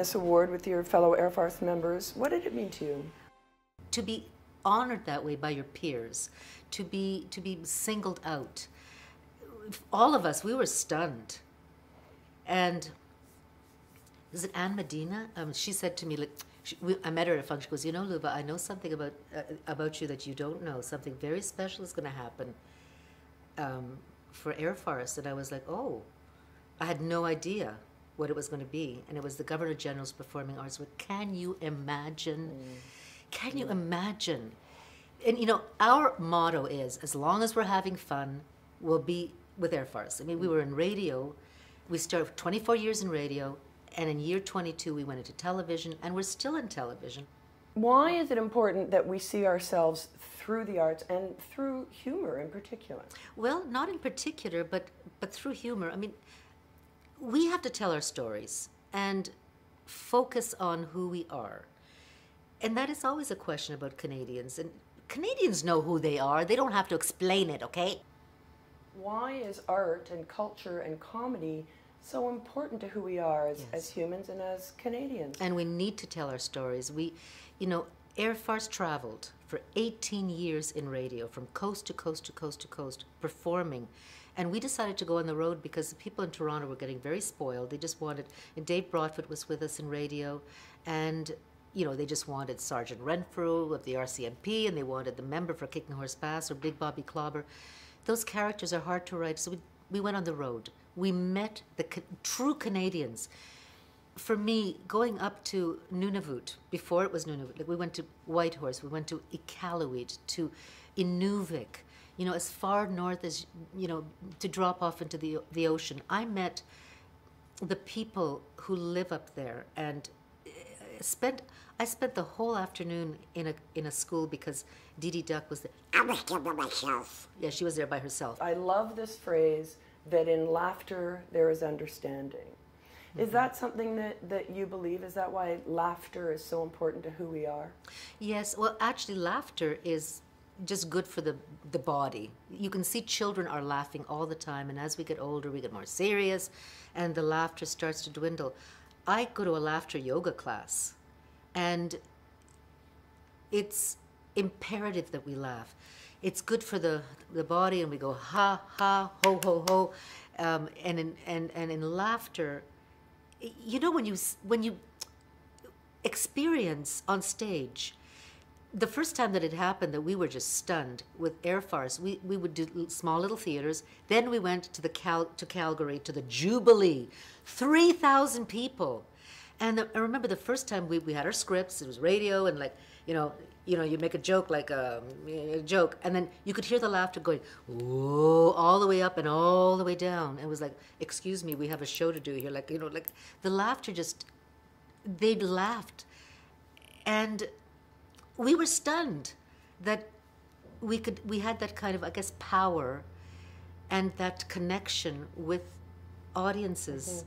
this award with your fellow Air Farce members. What did it mean to you? To be honored that way by your peers, to be singled out. All of us, we were stunned. And is it Anne Medina? She said to me, like, I met her at a function. She goes, you know, Luba, I know something about you that you don't know. Something very special is going to happen for Air Farce. And I was like, oh, I had no idea what it was going to be. And it was the Governor General's Performing Arts. Can you imagine? Can you imagine? And you know, our motto is, as long as we're having fun, we'll be with Air Farce. I mean, we were in radio. We started 24 years in radio. And in year 22, we went into television, and we're still in television. Why is it important that we see ourselves through the arts and through humor in particular? Well, not in particular, but through humor. I mean, we have to tell our stories and focus on who we are. And that is always a question about Canadians. And Canadians know who they are. They don't have to explain it, okay? Why is art and culture and comedy so important to who we are as humans and as Canadians? And we need to tell our stories. You know, Air Farce traveled for 18 years in radio, from coast to coast to coast to coast, performing. And we decided to go on the road because the people in Toronto were getting very spoiled. They just wanted, and Dave Broadfoot was with us in radio, and you know, they just wanted Sergeant Renfrew of the RCMP, and they wanted the member for Kicking Horse Pass or Big Bobby Clobber. Those characters are hard to write, so we went on the road. We met the true Canadians. For me, going up to Nunavut, before it was Nunavut, like we went to Whitehorse, we went to Iqaluit, to Inuvik, you know, as far north as, you know, to drop off into the ocean. I met the people who live up there, and I spent the whole afternoon in a school because Dee Dee Duck was there. I was there by myself. Yeah, she was there by herself. I love this phrase, that in laughter there is understanding. Is that something that you believe? Is that why laughter is so important to who we are? Yes, well, actually laughter is just good for the body. You can see children are laughing all the time, and as we get older, we get more serious, and the laughter starts to dwindle. I go to a laughter yoga class, and it's imperative that we laugh. It's good for the body, and we go ha ha ho ho ho, and in laughter, you know, when you experience on stage, the first time that it happened, that we were just stunned with Air Farce. We would do small little theaters. Then we went to Calgary to the Jubilee, 3,000 people, and I remember the first time we had our scripts. It was radio, and like you make a joke, like a joke, and then you could hear the laughter going, whoa, all the way up and all the way down. It was like, excuse me, we have a show to do here. Like, you know, like the laughter just, they laughed. And we were stunned that we had that kind of, I guess, power and that connection with audiences.